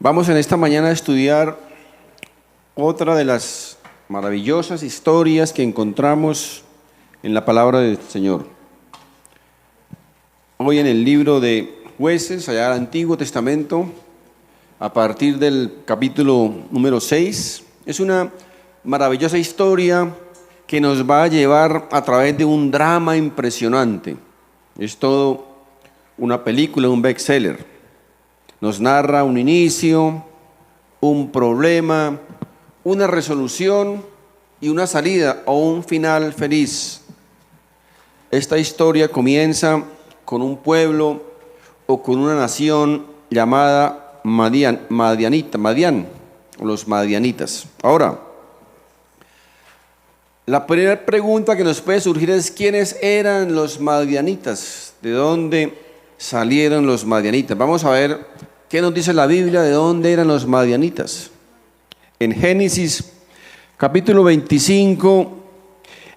Vamos en esta mañana a estudiar otra de las maravillosas historias que encontramos en la palabra del Señor. Hoy en el libro de Jueces, allá del Antiguo Testamento, a partir del capítulo número 6, es una maravillosa historia que nos va a llevar a través de un drama impresionante. Es todo una película, un bestseller. Nos narra un inicio, un problema, una resolución y una salida o un final feliz. Esta historia comienza con un pueblo o con una nación llamada Madián, o los madianitas. Ahora, la primera pregunta que nos puede surgir es: ¿quiénes eran los madianitas? ¿De dónde salieron los madianitas? Vamos a ver qué nos dice la Biblia de dónde eran los madianitas. En Génesis capítulo 25,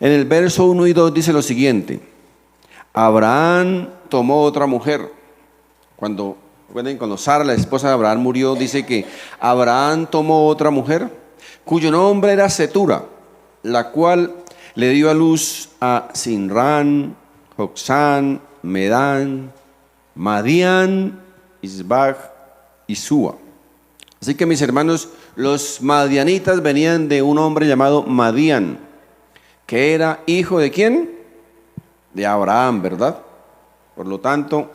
en el verso 1 y 2 dice lo siguiente: Abraham tomó otra mujer. Cuando Sara, la esposa de Abraham, murió, dice que Abraham tomó otra mujer, cuyo nombre era Setura, la cual le dio a luz a Sinrán, Joksán, Medán, Madián, Isbag y Súa. Así que, mis hermanos, los madianitas venían de un hombre llamado Madián, que era hijo ¿de quién? De Abraham, ¿verdad? Por lo tanto,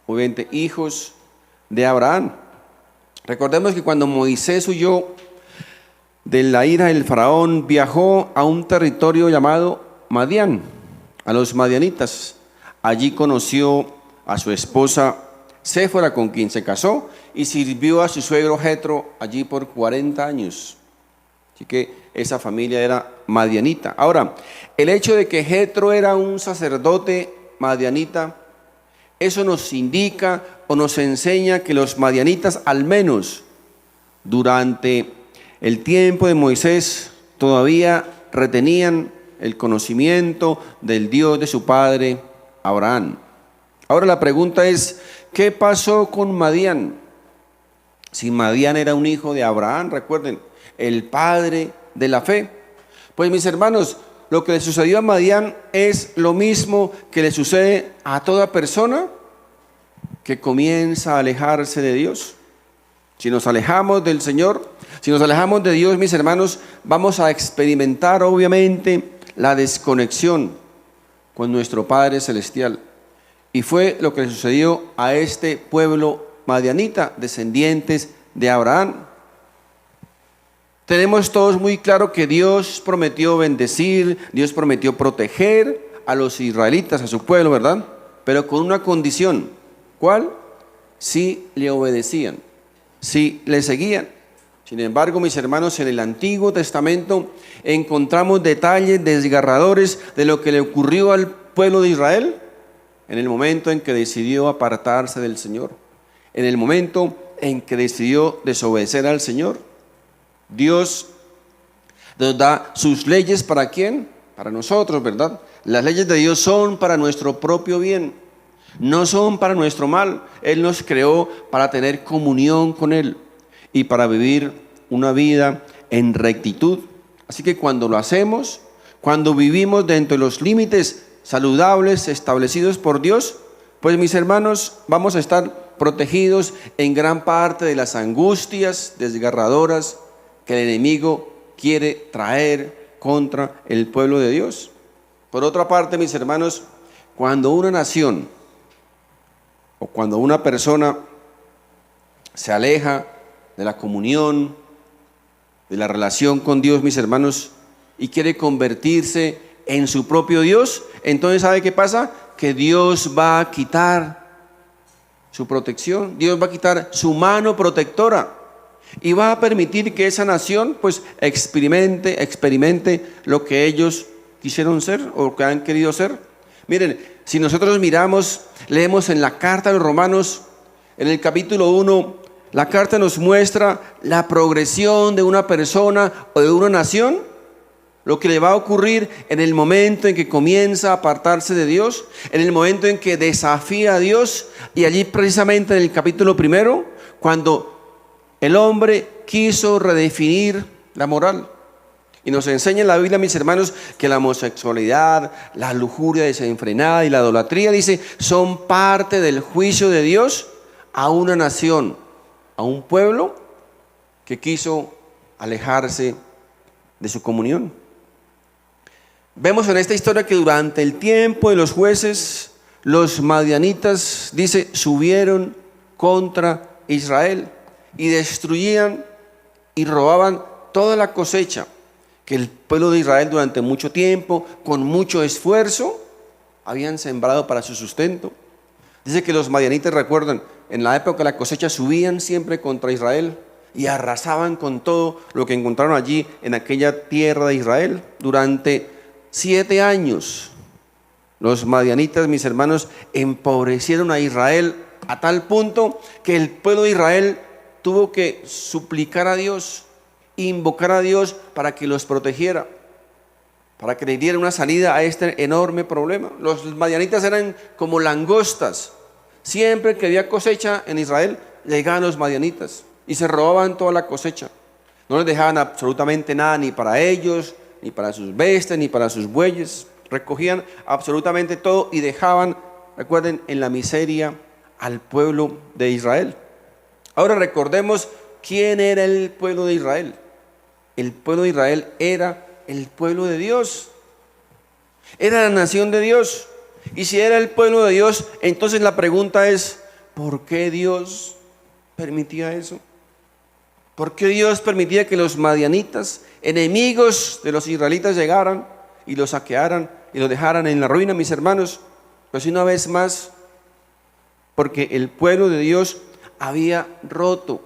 obviamente, hijos de Abraham. Recordemos que cuando Moisés huyó de la ira del faraón, viajó a un territorio llamado Madián, a los madianitas. Allí conoció a su esposa Séfora, con quien se casó, y sirvió a su suegro Jetro allí por 40 años. Así que esa familia era madianita. Ahora, el hecho de que Jetro era un sacerdote madianita, eso nos indica o nos enseña que los madianitas, al menos durante el tiempo de Moisés, todavía retenían el conocimiento del Dios de su padre Abraham. Ahora la pregunta es: ¿qué pasó con Madián? Si Madián era un hijo de Abraham, recuerden, el padre de la fe. Pues, mis hermanos, lo que le sucedió a Madián es lo mismo que le sucede a toda persona que comienza a alejarse de Dios. Si nos alejamos del Señor, si nos alejamos de Dios, mis hermanos, vamos a experimentar obviamente la desconexión con nuestro Padre Celestial. Y fue lo que le sucedió a este pueblo madianita, descendientes de Abraham. Tenemos todos muy claro que Dios prometió bendecir, Dios prometió proteger a los israelitas, a su pueblo, ¿verdad? Pero con una condición. ¿Cuál? Si le obedecían, si le seguían. Sin embargo, mis hermanos, en el Antiguo Testamento encontramos detalles desgarradores de lo que le ocurrió al pueblo de Israel en el momento en que decidió apartarse del Señor, en el momento en que decidió desobedecer al Señor. Dios nos da sus leyes, ¿para quién? Para nosotros, ¿verdad? Las leyes de Dios son para nuestro propio bien, no son para nuestro mal. Él nos creó para tener comunión con Él y para vivir una vida en rectitud. Así que cuando lo hacemos, cuando vivimos dentro de los límites saludables establecidos por Dios, pues, mis hermanos, vamos a estar protegidos en gran parte de las angustias desgarradoras que el enemigo quiere traer contra el pueblo de Dios. Por otra parte, mis hermanos, cuando una nación o cuando una persona se aleja de la comunión, de la relación con Dios, mis hermanos, y quiere convertirse en su propio Dios, entonces, ¿sabe qué pasa? Que Dios va a quitar su protección, Dios va a quitar su mano protectora y va a permitir que esa nación pues experimente lo que ellos quisieron ser o lo que han querido ser. Miren, si nosotros leemos en la carta de los Romanos, en el capítulo 1, la carta nos muestra la progresión de una persona o de una nación, lo que le va a ocurrir en el momento en que comienza a apartarse de Dios, en el momento en que desafía a Dios. Y allí precisamente en el capítulo 1, cuando el hombre quiso redefinir la moral. Y nos enseña en la Biblia, mis hermanos, que la homosexualidad, la lujuria desenfrenada y la idolatría, dice, son parte del juicio de Dios a una nación, a un pueblo que quiso alejarse de su comunión. Vemos en esta historia que durante el tiempo de los jueces, los madianitas, dice, subieron contra Israel y destruían y robaban toda la cosecha que el pueblo de Israel durante mucho tiempo, con mucho esfuerzo, habían sembrado para su sustento. Dice que los madianitas, recuerdan, en la época de la cosecha subían siempre contra Israel y arrasaban con todo lo que encontraron allí en aquella tierra de Israel. Durante 7 años, los madianitas, mis hermanos, empobrecieron a Israel a tal punto que el pueblo de Israel tuvo que suplicar a Dios, invocar a Dios para que los protegiera, para que le diera una salida a este enorme problema. Los madianitas eran como langostas. Siempre que había cosecha en Israel, llegaban los madianitas y se robaban toda la cosecha. No les dejaban absolutamente nada, ni para ellos, ni para sus bestias, ni para sus bueyes. Recogían absolutamente todo y dejaban, recuerden, en la miseria al pueblo de Israel. Ahora recordemos quién era el pueblo de Israel. El pueblo de Israel era el pueblo de Dios. Era la nación de Dios. Y si era el pueblo de Dios, entonces la pregunta es, ¿por qué Dios permitía eso? ¿Por qué Dios permitía que los madianitas, enemigos de los israelitas, llegaran y los saquearan y los dejaran en la ruina, mis hermanos? Pues una vez más, porque el pueblo de Dios había roto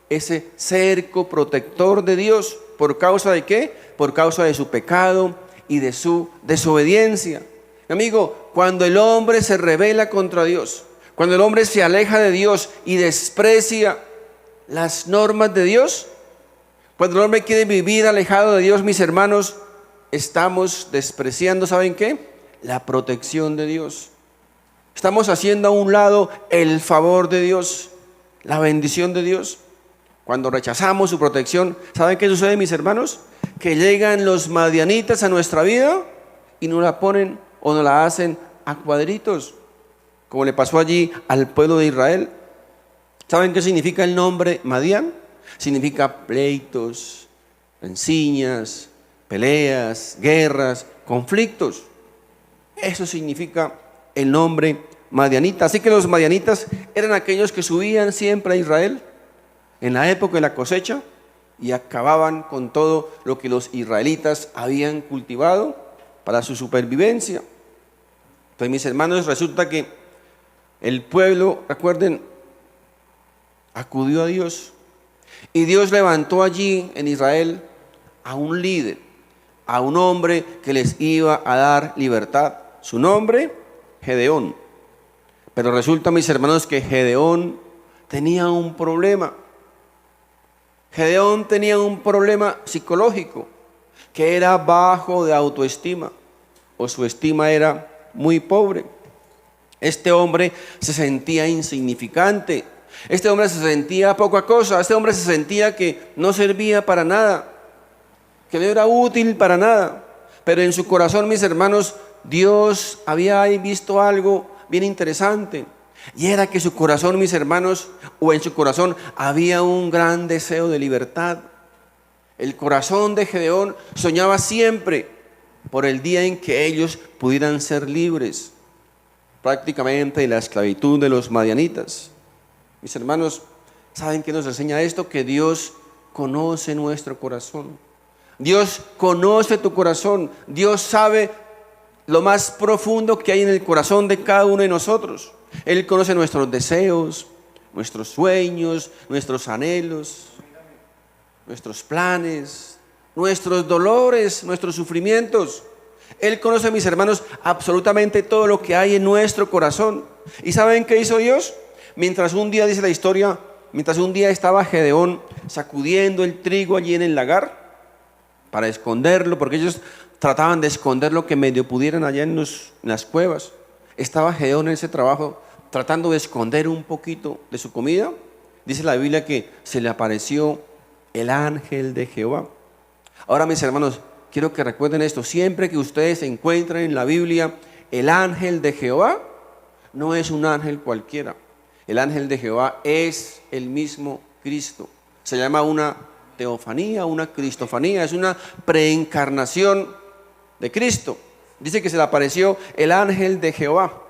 ese cerco protector de Dios. ¿Por causa de qué? Por causa de su pecado y de su desobediencia. Amigo, cuando el hombre se rebela contra Dios, cuando el hombre se aleja de Dios y desprecia las normas de Dios, cuando el hombre quiere vivir alejado de Dios, mis hermanos, estamos despreciando, ¿saben qué? La protección de Dios. Estamos haciendo a un lado el favor de Dios, la bendición de Dios. Cuando rechazamos su protección, ¿saben qué sucede, mis hermanos? Que llegan los madianitas a nuestra vida y nos la ponen o nos la hacen a cuadritos, como le pasó allí al pueblo de Israel. ¿Saben qué significa el nombre Madián? Significa pleitos, rencillas, peleas, guerras, conflictos. Eso significa el nombre madianita. Así que los madianitas eran aquellos que subían siempre a Israel en la época de la cosecha y acababan con todo lo que los israelitas habían cultivado para su supervivencia. Entonces, mis hermanos, resulta que el pueblo, recuerden, acudió a Dios y Dios levantó allí en Israel a un líder, a un hombre que les iba a dar libertad. Su nombre, Gedeón. Pero resulta, mis hermanos, que Gedeón tenía un problema. Gedeón tenía un problema psicológico, que era bajo de autoestima, o su estima era muy pobre. Este hombre se sentía insignificante, este hombre se sentía poca cosa, este hombre se sentía que no servía para nada, que no era útil para nada. Pero en su corazón, mis hermanos, Dios había visto algo bien interesante. Y era que su corazón, mis hermanos, o en su corazón había un gran deseo de libertad. El corazón de Gedeón soñaba siempre por el día en que ellos pudieran ser libres prácticamente de la esclavitud de los madianitas. Mis hermanos, ¿saben qué nos enseña esto? Que Dios conoce nuestro corazón. Dios conoce tu corazón. Dios sabe lo más profundo que hay en el corazón de cada uno de nosotros. Él conoce nuestros deseos, nuestros sueños, nuestros anhelos, nuestros planes, nuestros dolores, nuestros sufrimientos. Él conoce, mis hermanos, absolutamente todo lo que hay en nuestro corazón. ¿Y saben qué hizo Dios? Mientras un día, dice la historia, mientras un día estaba Gedeón sacudiendo el trigo allí en el lagar para esconderlo, porque ellos trataban de esconder lo que medio pudieran allá en las cuevas. Estaba Gedeón en ese trabajo tratando de esconder un poquito de su comida. dice la Biblia que se le apareció el ángel de Jehová. Ahora, mis hermanos, quiero que recuerden esto. Siempre que ustedes encuentren en la Biblia el ángel de Jehová, no es un ángel cualquiera. El ángel de Jehová es el mismo Cristo. Se llama una teofanía, una cristofanía, es una preencarnación de Cristo. Dice que se le apareció el ángel de Jehová.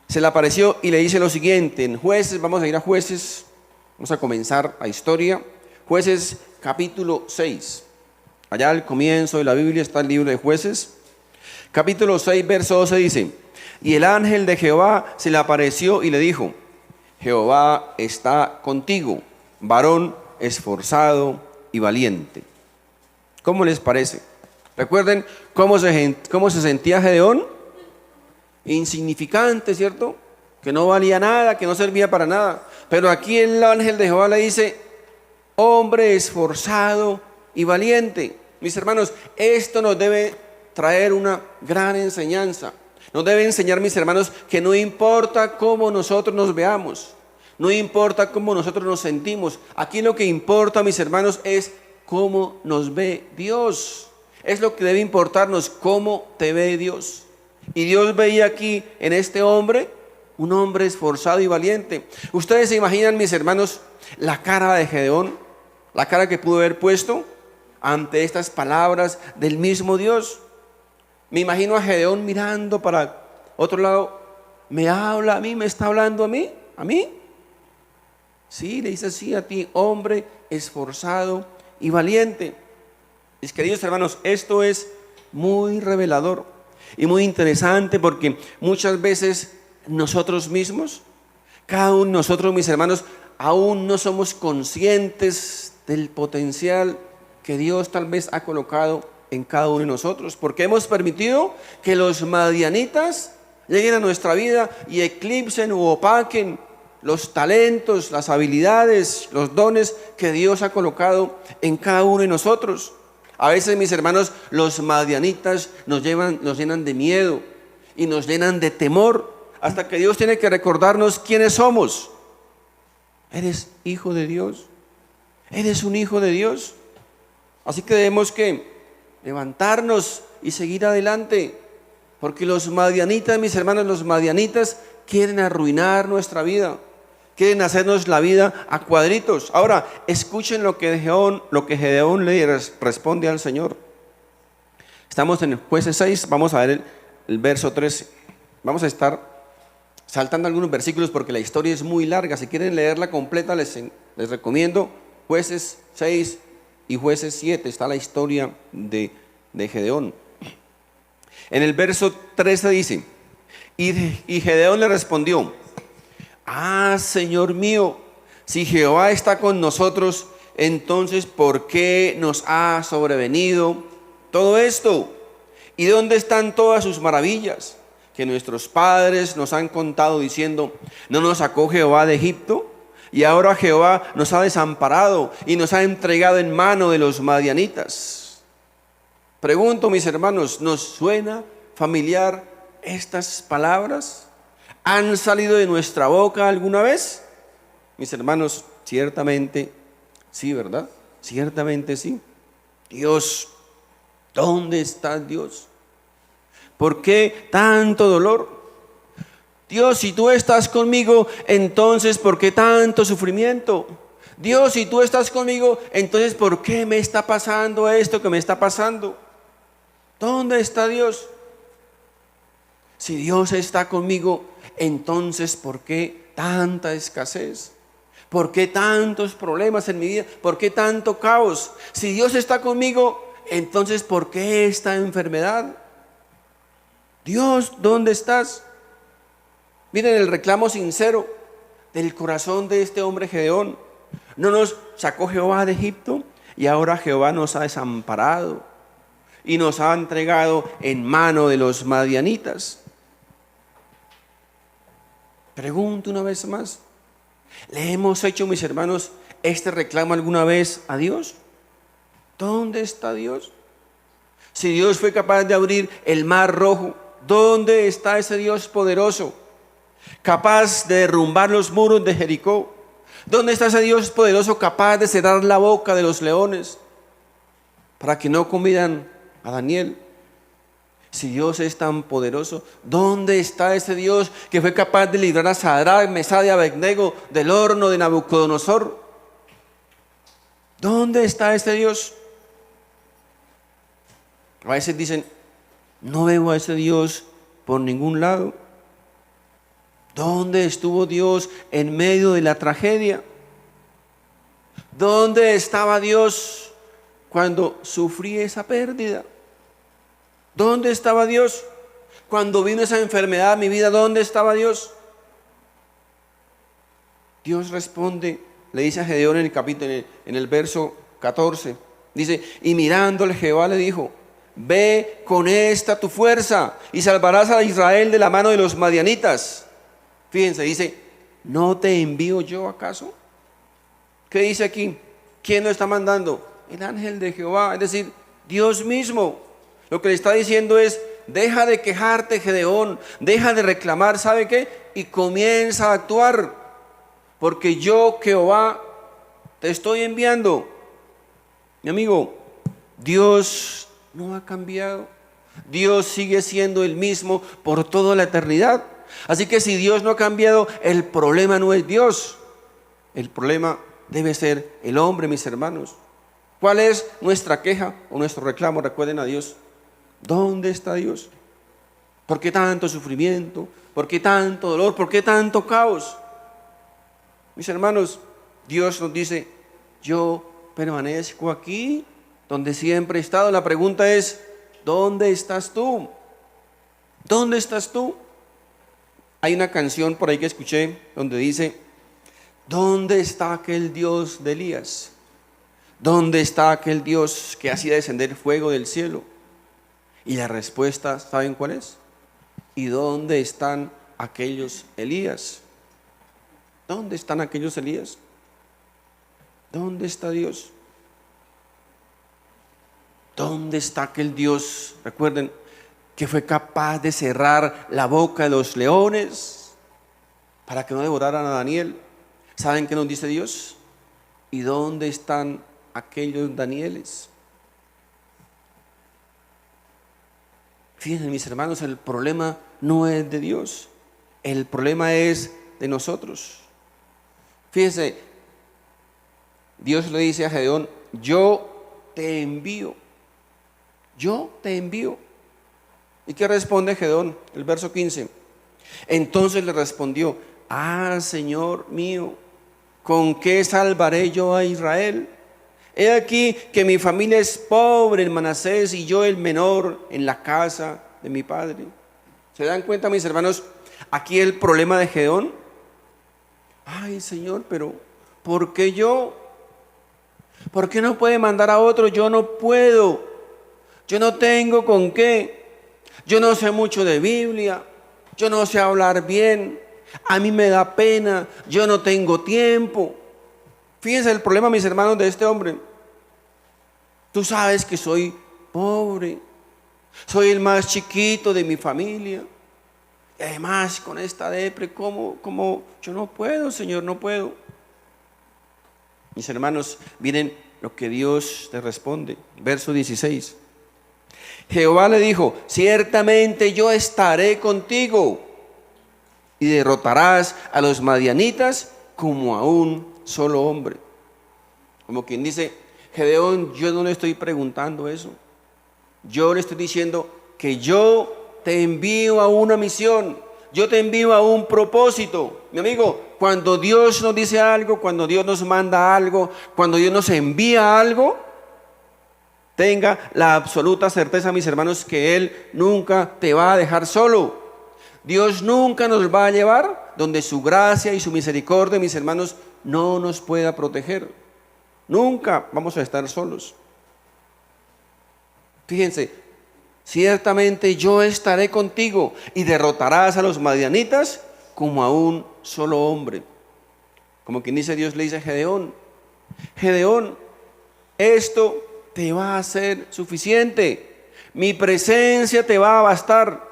Se le apareció y le dice lo siguiente, en Jueces, vamos a ir a Jueces, vamos a comenzar la historia. Jueces capítulo 6, allá al comienzo de la Biblia está el libro de Jueces. Capítulo 6, verso 12 dice, y el ángel de Jehová se le apareció y le dijo, Jehová está contigo, varón esforzado y valiente. ¿Cómo les parece? Recuerden cómo se sentía Gedeón. Insignificante, ¿cierto? Que no valía nada, que no servía para nada. Pero aquí el ángel de Jehová le dice, hombre esforzado y valiente. Mis hermanos, esto nos debe traer una gran enseñanza. Nos debe enseñar, mis hermanos, que no importa cómo nosotros nos veamos, no importa cómo nosotros nos sentimos. Aquí lo que importa, mis hermanos, es cómo nos ve Dios. Es lo que debe importarnos, cómo te ve Dios. Y Dios veía aquí en este hombre, un hombre esforzado y valiente. Ustedes se imaginan, mis hermanos, la cara de Gedeón, la cara que pudo haber puesto ante estas palabras del mismo Dios. Me imagino a Gedeón mirando para otro lado. ¿Me habla a mí? ¿Me está hablando a mí? ¿A mí? Sí, le dice así a ti, hombre esforzado y valiente. Mis queridos hermanos, esto es muy revelador y muy interesante, porque muchas veces nosotros mismos, cada uno de nosotros, mis hermanos, aún no somos conscientes del potencial que Dios tal vez ha colocado en cada uno de nosotros, porque hemos permitido que los madianitas lleguen a nuestra vida y eclipsen u opaquen los talentos, las habilidades, los dones que Dios ha colocado en cada uno de nosotros. A veces, mis hermanos, los madianitas nos llenan de miedo y nos llenan de temor, hasta que Dios tiene que recordarnos quiénes somos. Eres hijo de Dios, eres un hijo de Dios. Así que debemos que levantarnos y seguir adelante, porque los madianitas, mis hermanos, los madianitas quieren arruinar nuestra vida, quieren hacernos la vida a cuadritos. Ahora, escuchen lo que Gedeón le responde al Señor. Estamos en Jueces 6, vamos a ver el verso 13. Vamos a estar saltando algunos versículos porque la historia es muy larga. Si quieren leerla completa, les recomiendo Jueces 6 y Jueces 7. Está la historia de Gedeón. En el verso 13 dice, y Gedeón le respondió, Señor mío, si Jehová está con nosotros, entonces ¿por qué nos ha sobrevenido todo esto? ¿Y dónde están todas sus maravillas que nuestros padres nos han contado diciendo, no nos sacó Jehová de Egipto? Y ahora Jehová nos ha desamparado y nos ha entregado en mano de los madianitas. Pregunto, mis hermanos, ¿nos suena familiar estas palabras? ¿Han salido de nuestra boca alguna vez? Mis hermanos, ciertamente sí, ¿verdad? Ciertamente sí. Dios, ¿dónde está Dios? ¿Por qué tanto dolor? Dios, si tú estás conmigo, entonces ¿por qué tanto sufrimiento? Dios, si tú estás conmigo, entonces ¿por qué me está pasando esto que me está pasando? ¿Dónde está Dios? Si Dios está conmigo, entonces ¿por qué tanta escasez? ¿Por qué tantos problemas en mi vida? ¿Por qué tanto caos? Si Dios está conmigo, entonces ¿por qué esta enfermedad? Dios, ¿dónde estás? Miren el reclamo sincero del corazón de este hombre Gedeón. No nos sacó Jehová de Egipto y ahora Jehová nos ha desamparado y nos ha entregado en mano de los madianitas. Pregunto una vez más, ¿le hemos hecho, mis hermanos, este reclamo alguna vez a Dios? ¿Dónde está Dios? Si Dios fue capaz de abrir el mar rojo, ¿dónde está ese Dios poderoso? Capaz de derrumbar los muros de Jericó, ¿Dónde está ese Dios poderoso capaz de cerrar la boca de los leones para que no comieran a Daniel? Si Dios es tan poderoso, ¿dónde está ese Dios que fue capaz de librar a Sadrach, Mesach y Abednego del horno de Nabucodonosor? ¿Dónde está ese Dios? A veces dicen, no veo a ese Dios por ningún lado. ¿Dónde estuvo Dios en medio de la tragedia? ¿Dónde estaba Dios cuando sufrí esa pérdida? ¿Dónde estaba Dios cuando vino esa enfermedad a mi vida? ¿Dónde estaba Dios? Dios responde, le dice a Gedeón en el verso 14, dice, y mirándole Jehová le dijo, ve con esta tu fuerza y salvarás a Israel de la mano de los madianitas. Fíjense, dice, ¿no te envío yo acaso? ¿Qué dice aquí? ¿Quién lo está mandando? El ángel de Jehová, es decir, Dios mismo. Lo que le está diciendo es, deja de quejarte, Gedeón, deja de reclamar, ¿sabe qué? Y comienza a actuar, porque yo, Jehová, te estoy enviando. Mi amigo, Dios no ha cambiado. Dios sigue siendo el mismo por toda la eternidad. Así que si Dios no ha cambiado, el problema no es Dios. El problema debe ser el hombre, mis hermanos. ¿Cuál es nuestra queja o nuestro reclamo? Recuerden a Dios. ¿Dónde está Dios? ¿Por qué tanto sufrimiento? ¿Por qué tanto dolor? ¿Por qué tanto caos? Mis hermanos, Dios nos dice, yo permanezco aquí donde siempre he estado. La pregunta es, ¿dónde estás tú? ¿Dónde estás tú? Hay una canción por ahí que escuché donde dice, ¿dónde está aquel Dios de Elías? ¿Dónde está aquel Dios que hacía descender fuego del cielo? Y la respuesta, ¿saben cuál es? ¿Y dónde están aquellos Elías? ¿Dónde están aquellos Elías? ¿Dónde está Dios? ¿Dónde está aquel Dios? Recuerden que fue capaz de cerrar la boca de los leones para que no devoraran a Daniel. ¿Saben qué nos dice Dios? ¿Y dónde están aquellos Danieles? Fíjense, mis hermanos, el problema no es de Dios, el problema es de nosotros. Fíjense, Dios le dice a Gedeón, yo te envío, yo te envío. ¿Y qué responde Gedeón? El verso 15. Entonces le respondió, Señor mío, ¿con qué salvaré yo a Israel? He aquí que mi familia es pobre en Manasés y yo el menor en la casa de mi padre. ¿Se dan cuenta, mis hermanos? Aquí el problema de Gedeón. Señor, pero ¿por qué yo? ¿Por qué no puede mandar a otro? Yo no puedo. Yo no tengo con qué. Yo no sé mucho de Biblia. Yo no sé hablar bien. A mí me da pena. Yo no tengo tiempo. Fíjense el problema, mis hermanos, de este hombre. Tú sabes que soy pobre, soy el más chiquito de mi familia. Y además con esta depre, ¿cómo? Yo no puedo, Señor, no puedo. Mis hermanos, miren lo que Dios te responde. Verso 16. Jehová le dijo, ciertamente yo estaré contigo y derrotarás a los madianitas como a un solo hombre. Como quien dice, Gedeón, yo no le estoy preguntando eso. Yo le estoy diciendo que yo te envío a una misión. Yo te envío a un propósito. Mi amigo, cuando Dios nos dice algo, cuando Dios nos manda algo, cuando Dios nos envía algo, tenga la absoluta certeza, mis hermanos, que Él nunca te va a dejar solo. Dios nunca nos va a llevar donde su gracia y su misericordia, mis hermanos, no nos pueda proteger. Nunca vamos a estar solos. Fíjense, ciertamente yo estaré contigo y derrotarás a los madianitas como a un solo hombre. Como quien dice, Dios le dice a Gedeón, Gedeón, esto te va a ser suficiente. Mi presencia te va a bastar.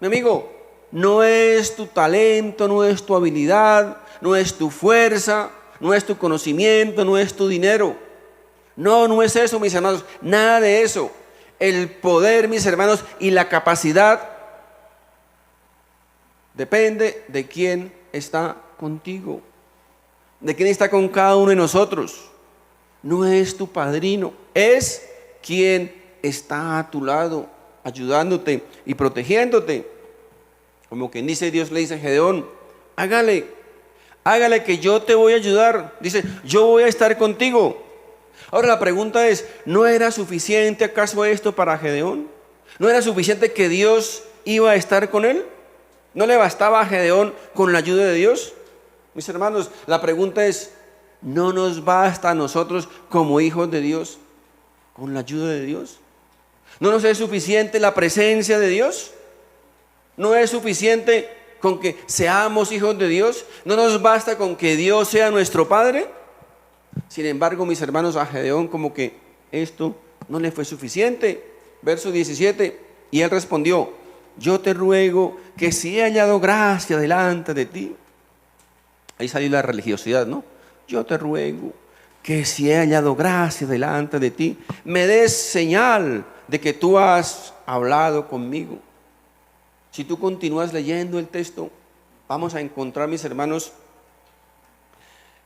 Mi amigo, no es tu talento, no es tu habilidad, no es tu fuerza, no es tu conocimiento, no es tu dinero. No, no es eso, mis hermanos, nada de eso. El poder, mis hermanos, y la capacidad depende de quién está contigo, de quién está con cada uno de nosotros. No es tu padrino, es quien está a tu lado, ayudándote y protegiéndote. Como quien dice, Dios le dice a Gedeón, hágale que yo te voy a ayudar. Dice, yo voy a estar contigo. Ahora la pregunta es, ¿no era suficiente acaso esto para Gedeón? ¿No era suficiente que Dios iba a estar con él? ¿No le bastaba a Gedeón con la ayuda de Dios? Mis hermanos, la pregunta es, ¿no nos basta a nosotros como hijos de Dios con la ayuda de Dios? ¿No nos es suficiente la presencia de Dios? ¿No es suficiente con que seamos hijos de Dios? ¿No nos basta con que Dios sea nuestro Padre? Sin embargo, mis hermanos, a Gedeón como que esto no le fue suficiente. Verso 17, y él respondió, yo te ruego que si he hallado gracia delante de ti. Ahí salió la religiosidad, ¿no? Yo te ruego que si he hallado gracia delante de ti, me des señal de que tú has hablado conmigo. Si tú continúas leyendo el texto, vamos a encontrar, mis hermanos,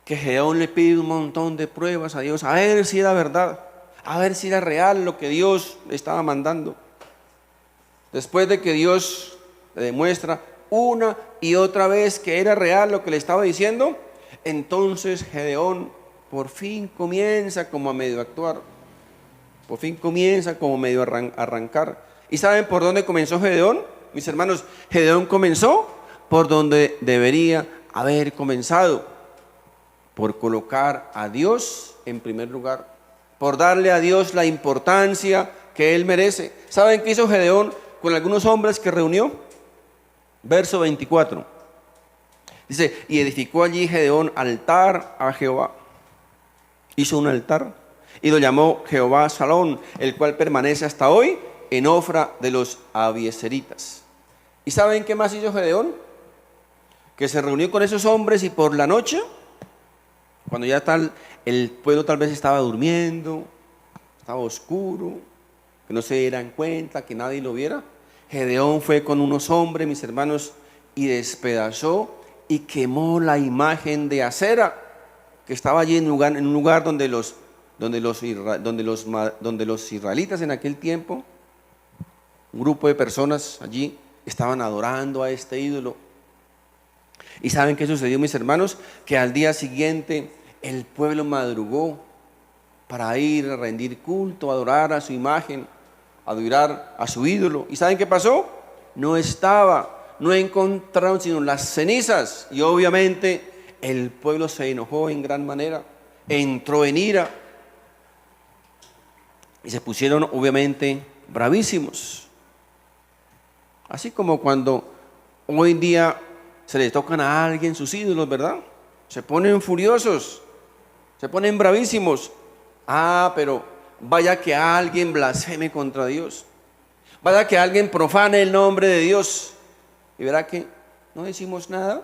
que Gedeón le pide un montón de pruebas a Dios, a ver si era verdad, a ver si era real lo que Dios le estaba mandando. Después de que Dios le demuestra una y otra vez que era real lo que le estaba diciendo, entonces Gedeón por fin comienza como a medio actuar, por fin comienza como medio a arrancar. ¿Y saben por dónde comenzó Gedeón? Mis hermanos, Gedeón comenzó por donde debería haber comenzado, por colocar a Dios en primer lugar, por darle a Dios la importancia que Él merece. ¿Saben qué hizo Gedeón con algunos hombres que reunió? Verso 24. Dice, y edificó allí Gedeón altar a Jehová. Hizo un altar y lo llamó Jehová Salón, el cual permanece hasta hoy en Ofra de los Abieseritas. ¿Y saben qué más hizo Gedeón? Que se reunió con esos hombres y por la noche, cuando ya el pueblo tal vez estaba durmiendo, estaba oscuro, que no se dieran cuenta, que nadie lo viera, Gedeón fue con unos hombres, mis hermanos, y despedazó y quemó la imagen de Acera que estaba allí en un lugar donde los israelitas en aquel tiempo, un grupo de personas allí estaban adorando a este ídolo. ¿Y saben qué sucedió, mis hermanos? Que al día siguiente el pueblo madrugó para ir a rendir culto, a adorar a su imagen, a adorar a su ídolo. ¿Y saben qué pasó? No encontraron sino las cenizas. Y obviamente el pueblo se enojó en gran manera, entró en ira y se pusieron obviamente bravísimos. Así como cuando hoy en día se le tocan a alguien sus ídolos, ¿verdad? Se ponen furiosos, se ponen bravísimos. Pero vaya que alguien blasfeme contra Dios, vaya que alguien profane el nombre de Dios, y verá que no decimos nada,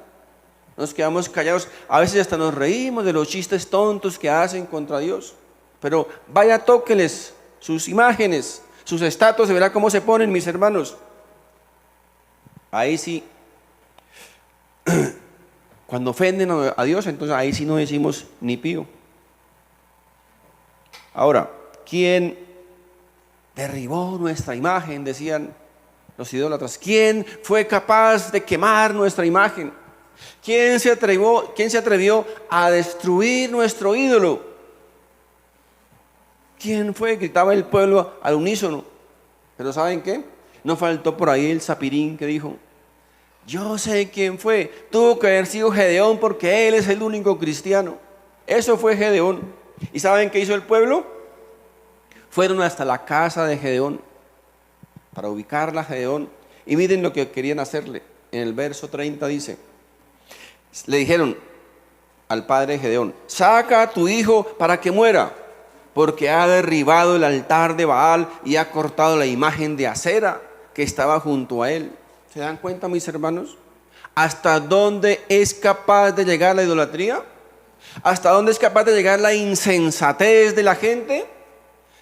nos quedamos callados. A veces hasta nos reímos de los chistes tontos que hacen contra Dios, pero vaya, tóqueles sus imágenes, sus estatuas, y verá cómo se ponen, mis hermanos. Ahí sí, cuando ofenden a Dios, entonces ahí sí no decimos ni pío. Ahora, ¿quién derribó nuestra imagen? Decían los idólatras. ¿Quién fue capaz de quemar nuestra imagen? ¿Quién se atrevió a destruir nuestro ídolo? ¿Quién fue? Gritaba el pueblo al unísono. Pero ¿saben qué? No faltó por ahí el zapirín que dijo, yo sé quién fue. Tuvo que haber sido Gedeón porque él es el único cristiano. Eso fue Gedeón. ¿Y saben qué hizo el pueblo? Fueron hasta la casa de Gedeón para ubicarla a Gedeón. Y miren lo que querían hacerle. En el verso 30 dice, le dijeron al padre de Gedeón, saca a tu hijo para que muera, porque ha derribado el altar de Baal y ha cortado la imagen de Acera que estaba junto a él. ¿Se dan cuenta, mis hermanos? ¿Hasta dónde es capaz de llegar la idolatría? ¿Hasta dónde es capaz de llegar la insensatez de la gente?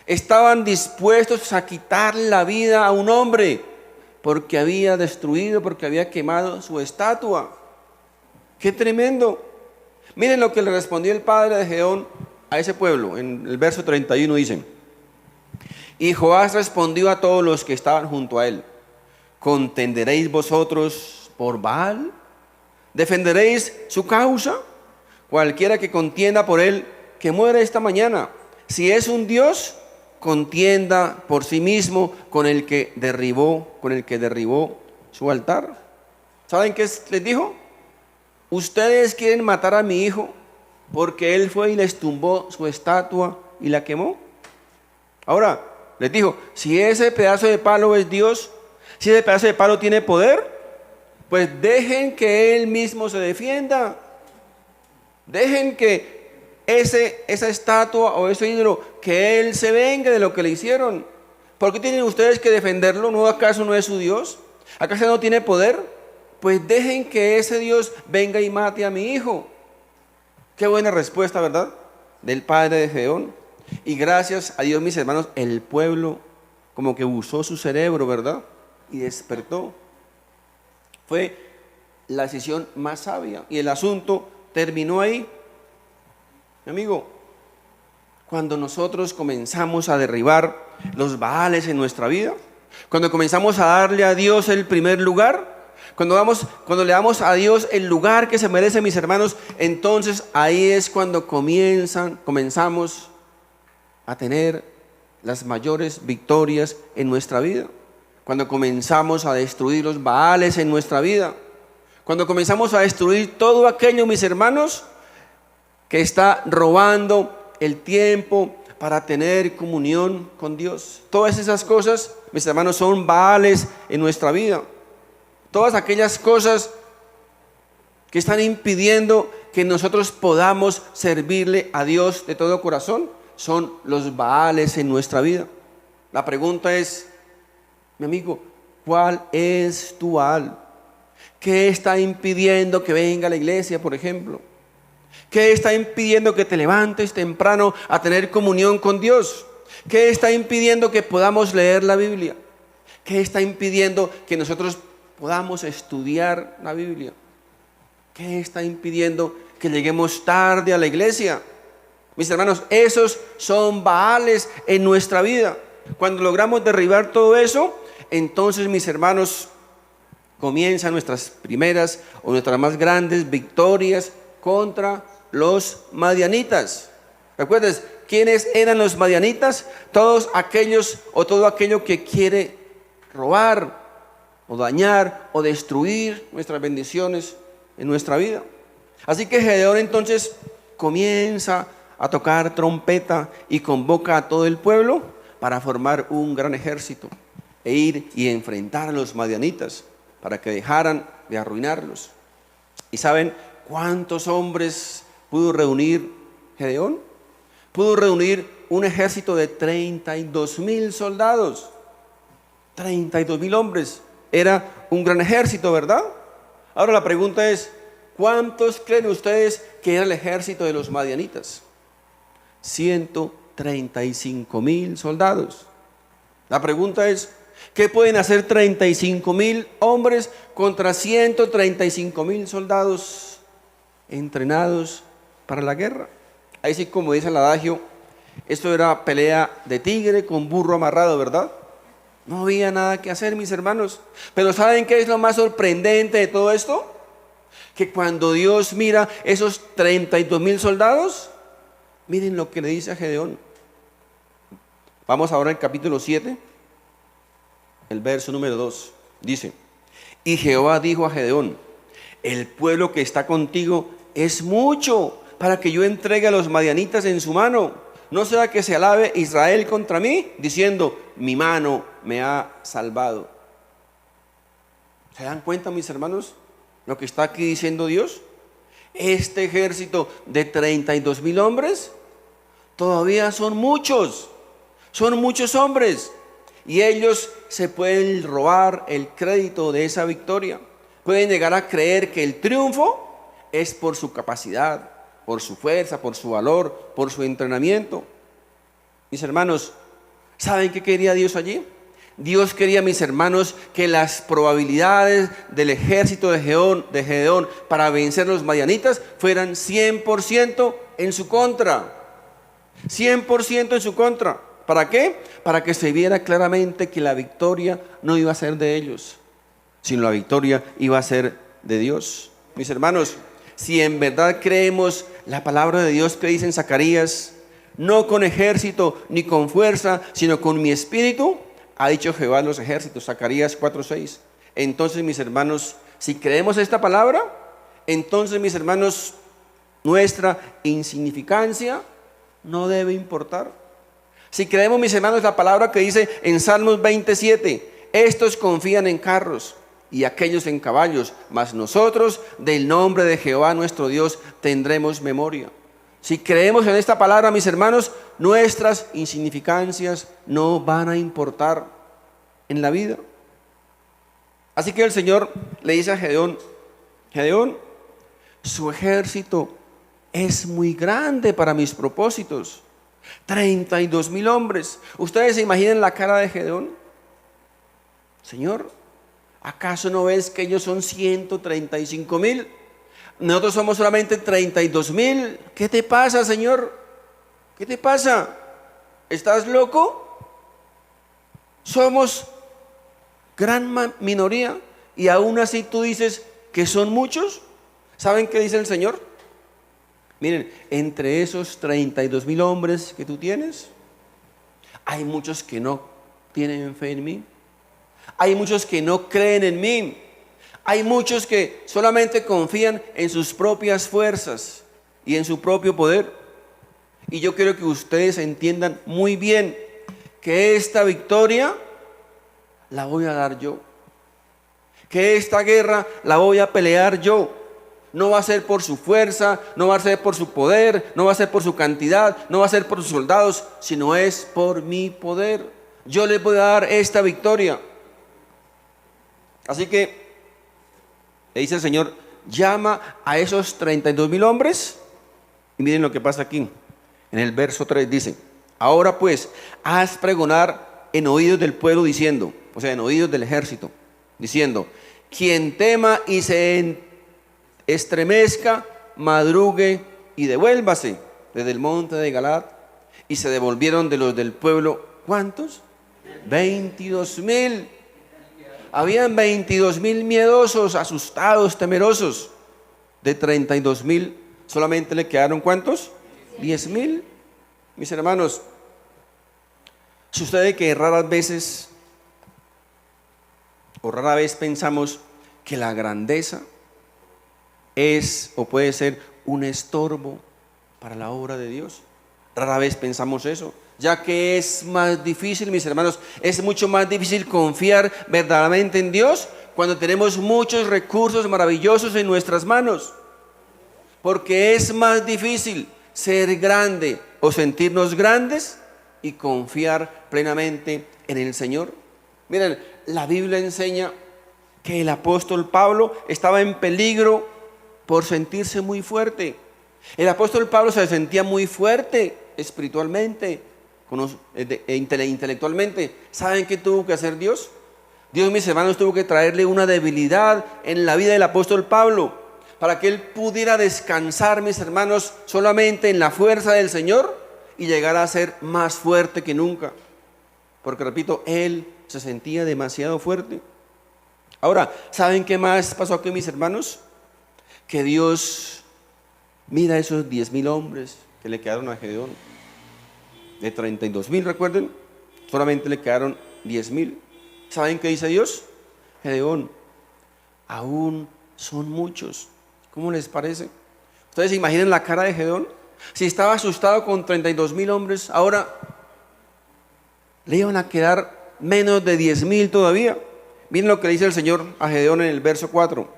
Estaban dispuestos a quitarle la vida a un hombre porque había destruido, porque había quemado su estatua. ¡Qué tremendo! Miren lo que le respondió el padre de Gedeón a ese pueblo. En el verso 31 dicen: y Joás respondió a todos los que estaban junto a él: ¿contenderéis vosotros por Baal? ¿Defenderéis su causa? Cualquiera que contienda por él, que muera esta mañana. Si es un Dios, contienda por sí mismo con el que derribó su altar. ¿Saben qué les dijo? Ustedes quieren matar a mi hijo porque él fue y les tumbó su estatua y la quemó. Ahora, les dijo, si ese pedazo de palo es Dios, si ese pedazo de palo tiene poder, pues dejen que él mismo se defienda. Dejen que esa estatua o ese ídolo, que él se vengue de lo que le hicieron. ¿Por qué tienen ustedes que defenderlo? ¿No acaso no es su Dios? ¿Acaso no tiene poder? Pues dejen que ese Dios venga y mate a mi hijo. Qué buena respuesta, ¿verdad? Del padre de Gedeón. Y gracias a Dios, mis hermanos, el pueblo como que usó su cerebro, ¿verdad? Y despertó. Fue la decisión más sabia. Y el asunto terminó ahí. Mi amigo, cuando nosotros comenzamos a derribar los Baales en nuestra vida, cuando comenzamos a darle a Dios el primer lugar, cuando le damos a Dios el lugar que se merece, mis hermanos, entonces ahí es cuando comenzamos a tener las mayores victorias en nuestra vida. Cuando comenzamos a destruir los Baales en nuestra vida, cuando comenzamos a destruir todo aquello, mis hermanos, que está robando el tiempo para tener comunión con Dios. Todas esas cosas, mis hermanos, son Baales en nuestra vida. Todas aquellas cosas que están impidiendo que nosotros podamos servirle a Dios de todo corazón, son los Baales en nuestra vida. La pregunta es, mi amigo, ¿cuál es tu Baal? ¿Qué está impidiendo que venga a la iglesia, por ejemplo? ¿Qué está impidiendo que te levantes temprano a tener comunión con Dios? ¿Qué está impidiendo que podamos leer la Biblia? ¿Qué está impidiendo que nosotros podamos estudiar la Biblia? ¿Qué está impidiendo que lleguemos tarde a la iglesia? Mis hermanos, esos son Baales en nuestra vida. Cuando logramos derribar todo eso, entonces, mis hermanos, comienzan nuestras primeras o nuestras más grandes victorias contra los madianitas. ¿Recuerdan quiénes eran los madianitas? Todos aquellos o todo aquello que quiere robar o dañar o destruir nuestras bendiciones en nuestra vida. Así que Gedeón entonces comienza a tocar trompeta y convoca a todo el pueblo para formar un gran ejército e ir y enfrentar a los madianitas para que dejaran de arruinarlos. ¿Y saben cuántos hombres pudo reunir Gedeón? Pudo reunir un ejército de 32,000 soldados. 32,000 hombres. Era un gran ejército, ¿verdad? Ahora la pregunta es, ¿cuántos creen ustedes que era el ejército de los madianitas? 135,000 soldados. La pregunta es, ¿qué pueden hacer 35,000 hombres contra 135,000 soldados entrenados para la guerra? Ahí sí, como dice el adagio, esto era pelea de tigre con burro amarrado, ¿verdad? No había nada que hacer, mis hermanos. Pero ¿saben qué es lo más sorprendente de todo esto? Que cuando Dios mira esos 32,000 soldados, miren lo que le dice a Gedeón. Vamos ahora al capítulo 7, el verso número 2. Dice: y Jehová dijo a Gedeón: el pueblo que está contigo es mucho para que yo entregue a los madianitas en su mano. ¿No será que se alabe Israel contra mí, diciendo: mi mano me ha salvado? ¿Se dan cuenta, mis hermanos, lo que está aquí diciendo Dios? Este ejército de 32,000 hombres todavía son muchos hombres, y ellos se pueden robar el crédito de esa victoria. Pueden llegar a creer que el triunfo es por su capacidad, por su fuerza, por su valor, por su entrenamiento. Mis hermanos, ¿saben qué quería Dios allí? Dios quería, mis hermanos, que las probabilidades del ejército de Gedeón para vencer a los madianitas fueran 100% en su contra. 100% en su contra. ¿Para qué? Para que se viera claramente que la victoria no iba a ser de ellos, sino la victoria iba a ser de Dios. Mis hermanos, si en verdad creemos la palabra de Dios que dice en Zacarías, no con ejército ni con fuerza, sino con mi espíritu, ha dicho Jehová de los ejércitos, Zacarías 4:6. Entonces, mis hermanos, si creemos esta palabra, entonces, mis hermanos, nuestra insignificancia no debe importar. Si creemos, mis hermanos, la palabra que dice en Salmos 27, estos confían en carros y aquellos en caballos, mas nosotros del nombre de Jehová nuestro Dios tendremos memoria. Si creemos en esta palabra, mis hermanos, nuestras insignificancias no van a importar en la vida. Así que el Señor le dice a Gedeón, Gedeón, su ejército es muy grande para mis propósitos. 32,000 hombres. ¿Ustedes se imaginan la cara de Gedeón? Señor, ¿acaso no ves que ellos son 135,000? Nosotros somos solamente 32,000. ¿Qué te pasa, Señor? ¿Qué te pasa? ¿Estás loco? Somos gran minoría y aún así tú dices que son muchos. ¿Saben qué dice el Señor? Miren, entre esos 32,000 hombres que tú tienes, hay muchos que no tienen fe en mí. Hay muchos que no creen en mí. Hay muchos que solamente confían en sus propias fuerzas y en su propio poder. Y yo quiero que ustedes entiendan muy bien que esta victoria la voy a dar yo. Que esta guerra la voy a pelear yo. No va a ser por su fuerza, no va a ser por su poder, no va a ser por su cantidad, no va a ser por sus soldados, sino es por mi poder. Yo les voy a dar esta victoria. Así que le dice el Señor, llama a esos 32,000 hombres. Y miren lo que pasa aquí. En el verso 3 dice, ahora pues, haz pregonar en oídos del pueblo diciendo, o sea, en oídos del ejército, diciendo, quien tema y se estremezca, madrugue y devuélvase desde el monte de Galaad. Y se devolvieron de los del pueblo, ¿cuántos? 22,000. Habían 22,000 miedosos, asustados, temerosos. De 32,000, solamente le quedaron ¿cuántos? 10,000. Mis hermanos, sucede que rara vez pensamos que la grandeza es o puede ser un estorbo para la obra de Dios. Rara vez pensamos eso, ya que es más difícil, mis hermanos, es mucho más difícil confiar verdaderamente en Dios cuando tenemos muchos recursos maravillosos en nuestras manos, porque es más difícil ser grande o sentirnos grandes y confiar plenamente en el Señor. Miren, la Biblia enseña que el apóstol Pablo estaba en peligro por sentirse muy fuerte. El apóstol Pablo se sentía muy fuerte espiritualmente, intelectualmente. ¿Saben qué tuvo que hacer Dios? Dios, mis hermanos, tuvo que traerle una debilidad en la vida del apóstol Pablo para que él pudiera descansar, mis hermanos, solamente en la fuerza del Señor y llegar a ser más fuerte que nunca. Porque, repito, él se sentía demasiado fuerte. Ahora, ¿saben qué más pasó aquí, mis hermanos? Que Dios mira esos 10,000 hombres que le quedaron a Gedeón. De 32,000, recuerden, solamente le quedaron 10,000. ¿Saben qué dice Dios? Gedeón, aún son muchos. ¿Cómo les parece? ¿Ustedes se imaginan la cara de Gedeón? Si estaba asustado con 32,000 hombres, ahora le iban a quedar menos de 10,000 todavía. Miren lo que dice el Señor a Gedeón en el verso 4.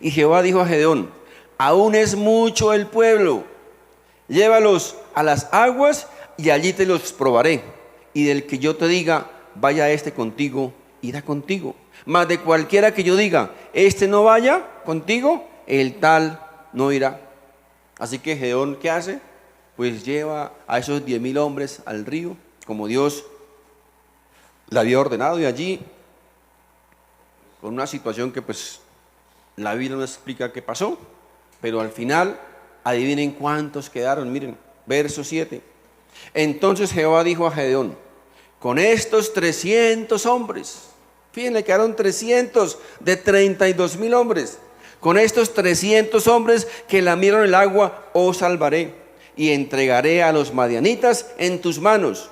Y Jehová dijo a Gedeón, aún es mucho el pueblo, llévalos a las aguas y allí te los probaré. Y del que yo te diga, vaya este contigo, irá contigo. Mas de cualquiera que yo diga, este no vaya contigo, el tal no irá. Así que Gedeón, ¿qué hace? Pues lleva a esos 10.000 hombres al río, como Dios le había ordenado, y allí, con una situación que pues la Biblia no explica qué pasó, pero al final, adivinen cuántos quedaron. Miren, verso 7. Entonces Jehová dijo a Gedeón: con estos 300 hombres, fíjense, quedaron 300 de 32.000 hombres. Con estos 300 hombres que lamieron el agua, os salvaré, y entregaré a los madianitas en tus manos.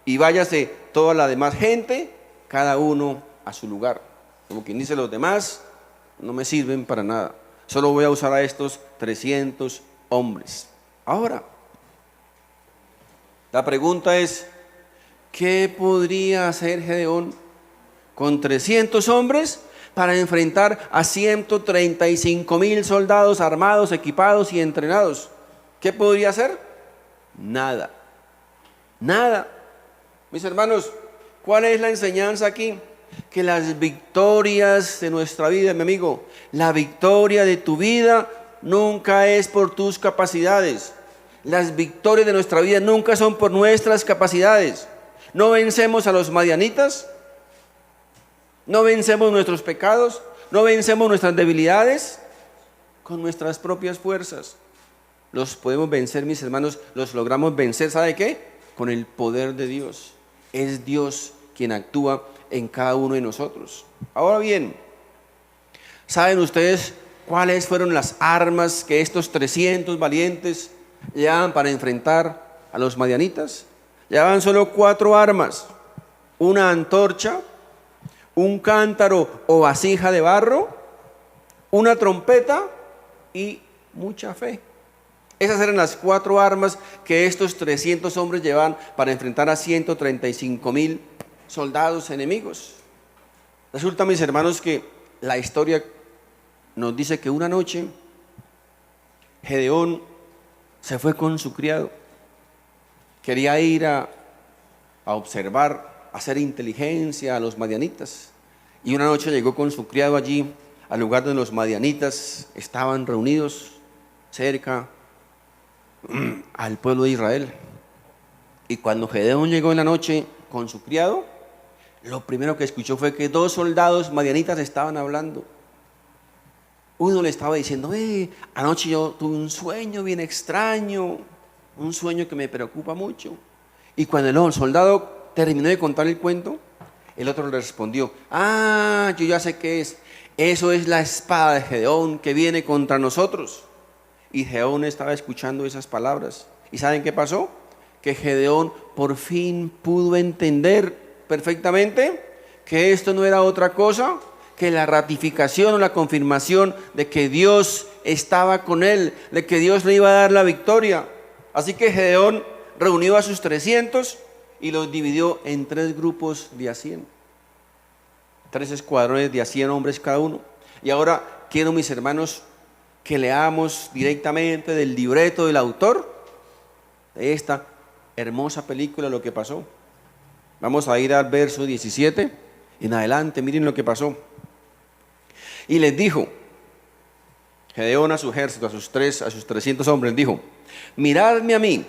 Y váyase toda la demás gente, cada uno a su lugar. Como quien dice, los demás no me sirven para nada. Solo voy a usar a estos 300 hombres. Ahora, la pregunta es, ¿qué podría hacer Gedeón con 300 hombres para enfrentar a 135.000 soldados armados, equipados y entrenados? ¿Qué podría hacer? Nada. Nada. Mis hermanos, ¿cuál es la enseñanza aquí? Que las victorias de nuestra vida, mi amigo, la victoria de tu vida nunca es por tus capacidades. Las victorias de nuestra vida nunca son por nuestras capacidades. No vencemos a los madianitas, no vencemos nuestros pecados, no vencemos nuestras debilidades con nuestras propias fuerzas. Los podemos vencer, mis hermanos, los logramos vencer, ¿sabe qué? Con el poder de Dios. Es Dios quien actúa en cada uno de nosotros. Ahora bien, ¿saben ustedes cuáles fueron las armas que estos 300 valientes llevaban para enfrentar a los madianitas? Llevaban solo 4 armas: una antorcha, un cántaro o vasija de barro, una trompeta y mucha fe. Esas eran las 4 armas que estos 300 hombres llevaban para enfrentar a 135.000 soldados enemigos. Resulta, mis hermanos, que la historia nos dice que una noche Gedeón se fue con su criado. Quería ir a observar, a hacer inteligencia a los madianitas. Y una noche llegó con su criado allí, al lugar donde los madianitas estaban reunidos, cerca al pueblo de Israel. Y cuando Gedeón llegó en la noche con su criado, lo primero que escuchó fue que 2 soldados madianitas estaban hablando. Uno le estaba diciendo: anoche yo tuve un sueño bien extraño, un sueño que me preocupa mucho. Y cuando el soldado terminó de contar el cuento, el otro le respondió: yo ya sé qué es. Eso es la espada de Gedeón que viene contra nosotros. Y Gedeón estaba escuchando esas palabras. ¿Y saben qué pasó? Que Gedeón por fin pudo entender perfectamente que esto no era otra cosa que la ratificación o la confirmación de que Dios estaba con él, de que Dios le iba a dar la victoria. Así que Gedeón reunió a sus 300 y los dividió en 3 grupos de a 100. 3 escuadrones de a 100 hombres cada uno. Y ahora quiero, mis hermanos, que leamos directamente del libreto del autor de esta hermosa película lo que pasó. Vamos a ir al verso 17 en adelante. Miren lo que pasó. Y les dijo Gedeón a su ejército, a sus 300 hombres, dijo: miradme a mí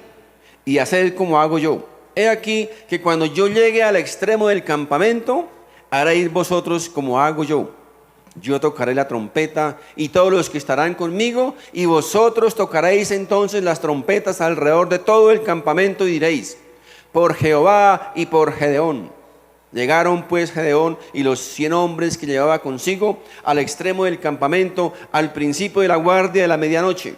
y haced como hago yo. He aquí que cuando yo llegue al extremo del campamento, haréis vosotros como hago yo. Yo tocaré la trompeta y todos los que estarán conmigo, y vosotros tocaréis entonces las trompetas alrededor de todo el campamento y diréis: por Jehová y por Gedeón. Llegaron pues Gedeón y los 100 hombres que llevaba consigo al extremo del campamento al principio de la guardia de la medianoche,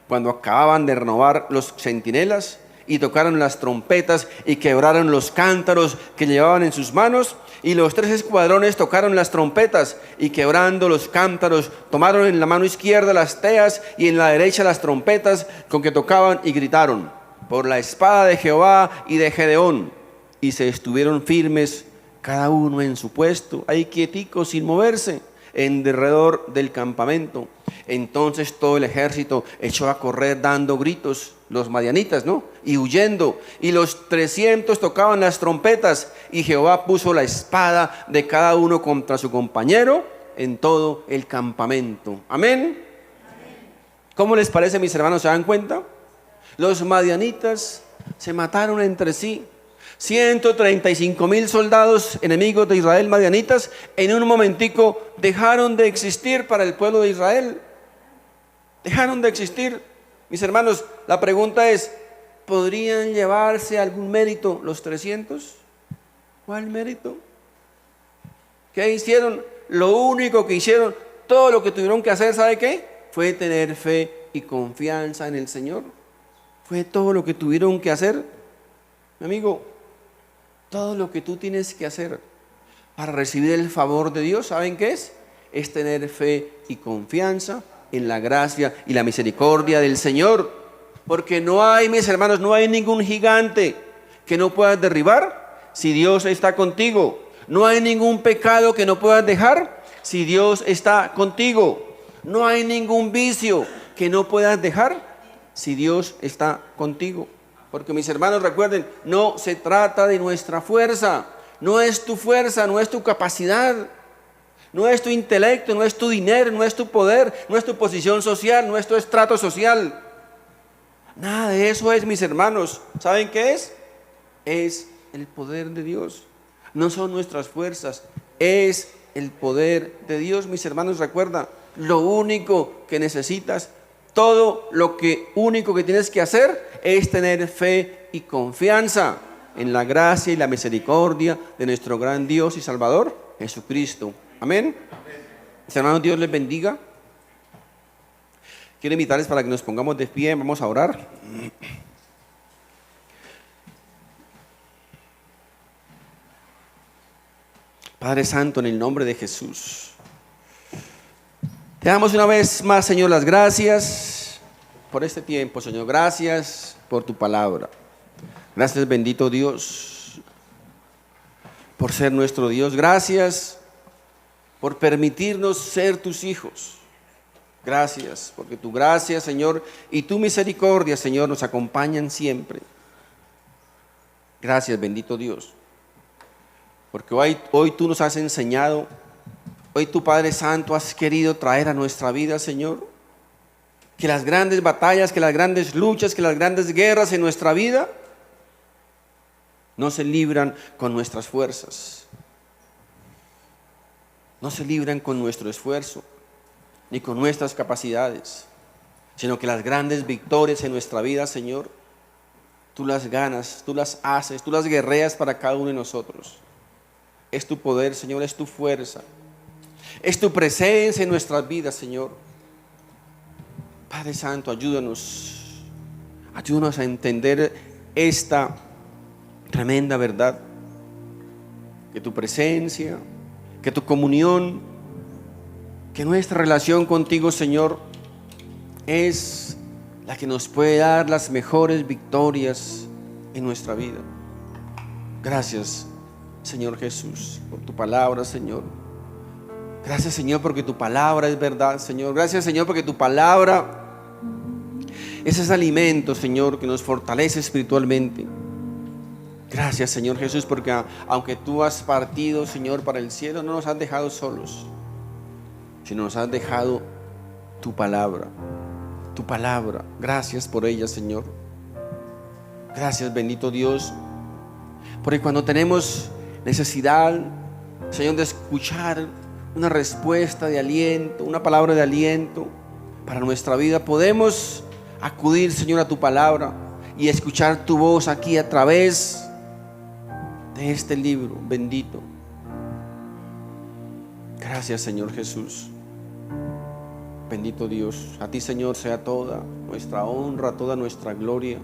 cuando acababan de renovar los centinelas, y tocaron las trompetas y quebraron los cántaros que llevaban en sus manos. Y los 3 escuadrones tocaron las trompetas y, quebrando los cántaros, tomaron en la mano izquierda las teas y en la derecha las trompetas con que tocaban, y gritaron: por la espada de Jehová y de Gedeón. Y se estuvieron firmes cada uno en su puesto, ahí quieticos sin moverse, en derredor del campamento. Entonces todo el ejército echó a correr dando gritos, los madianitas, ¿no? Y huyendo. Y los 300 tocaban las trompetas, y Jehová puso la espada de cada uno contra su compañero en todo el campamento. Amén. ¿Cómo les parece, mis hermanos? ¿Se dan cuenta? Los madianitas se mataron entre sí. 135,000 soldados enemigos de Israel, madianitas, en un momentico dejaron de existir para el pueblo de Israel. Dejaron de existir. Mis hermanos, la pregunta es, ¿podrían llevarse algún mérito los 300? ¿Cuál mérito? ¿Qué hicieron? Lo único que hicieron, todo lo que tuvieron que hacer, ¿sabe qué? Fue tener fe y confianza en el Señor. Fue todo lo que tuvieron que hacer. Mi amigo, todo lo que tú tienes que hacer para recibir el favor de Dios, ¿saben qué es? Es tener fe y confianza en la gracia y la misericordia del Señor. Porque no hay, mis hermanos, no hay ningún gigante que no puedas derribar si Dios está contigo. No hay ningún pecado que no puedas dejar si Dios está contigo. No hay ningún vicio que no puedas dejar si Dios está contigo. Porque, mis hermanos, recuerden, no se trata de nuestra fuerza. No es tu fuerza, no es tu capacidad, no es tu intelecto, no es tu dinero, no es tu poder, no es tu posición social, no es tu estrato social. Nada de eso es, mis hermanos. ¿Saben qué es? Es el poder de Dios. No son nuestras fuerzas, es el poder de Dios, mis hermanos. Recuerda, lo único que necesitas, todo lo único que tienes que hacer es tener fe y confianza en la gracia y la misericordia de nuestro gran Dios y Salvador, Jesucristo. Amén. Mis hermanos, Dios les bendiga. Quiero invitarles para que nos pongamos de pie, vamos a orar. Padre Santo, en el nombre de Jesús, te damos una vez más, Señor, las gracias por este tiempo, Señor. Gracias por tu palabra. Gracias, bendito Dios, por ser nuestro Dios. Gracias por permitirnos ser tus hijos. Gracias, porque tu gracia, Señor, y tu misericordia, Señor, nos acompañan siempre. Gracias, bendito Dios, porque hoy tú nos has enseñado, hoy tu Padre Santo has querido traer a nuestra vida, Señor, que las grandes batallas, que las grandes luchas, que las grandes guerras en nuestra vida no se libran con nuestras fuerzas, no se libran con nuestro esfuerzo, ni con nuestras capacidades, sino que las grandes victorias en nuestra vida, Señor, tú las ganas, tú las haces, tú las guerreas para cada uno de nosotros. Es tu poder, Señor, es tu fuerza, es tu presencia en nuestras vidas, Señor. Padre Santo, ayúdanos a entender esta tremenda verdad, que tu presencia, que tu comunión, que nuestra relación contigo, Señor, es la que nos puede dar las mejores victorias en nuestra vida. Gracias, Señor Jesús, por tu palabra, Señor. Gracias, Señor, porque tu palabra es verdad, Señor. Gracias, Señor, porque tu palabra es ese alimento, Señor, que nos fortalece espiritualmente. Gracias, Señor Jesús, porque aunque tú has partido, Señor, para el cielo, no nos has dejado solos, sino nos has dejado tu palabra. Tu palabra. Gracias por ella, Señor. Gracias, bendito Dios, porque cuando tenemos necesidad, Señor, de escuchar una respuesta de aliento, una palabra de aliento para nuestra vida, podemos acudir, Señor, a tu palabra y escuchar tu voz aquí a través de este libro bendito. Gracias, Señor Jesús. Bendito Dios, a ti, Señor, sea toda nuestra honra, toda nuestra gloria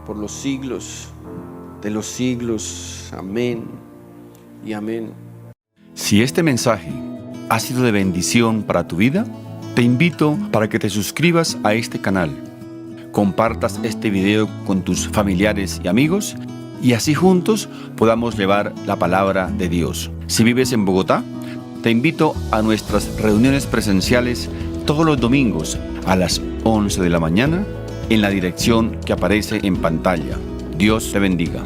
por los siglos de los siglos. Amén y amén. Si este mensaje ha sido de bendición para tu vida, te invito para que te suscribas a este canal, compartas este video con tus familiares y amigos y así juntos podamos llevar la palabra de Dios. Si vives en Bogotá, te invito a nuestras reuniones presenciales todos los domingos a las 11 de la mañana en la dirección que aparece en pantalla. Dios te bendiga.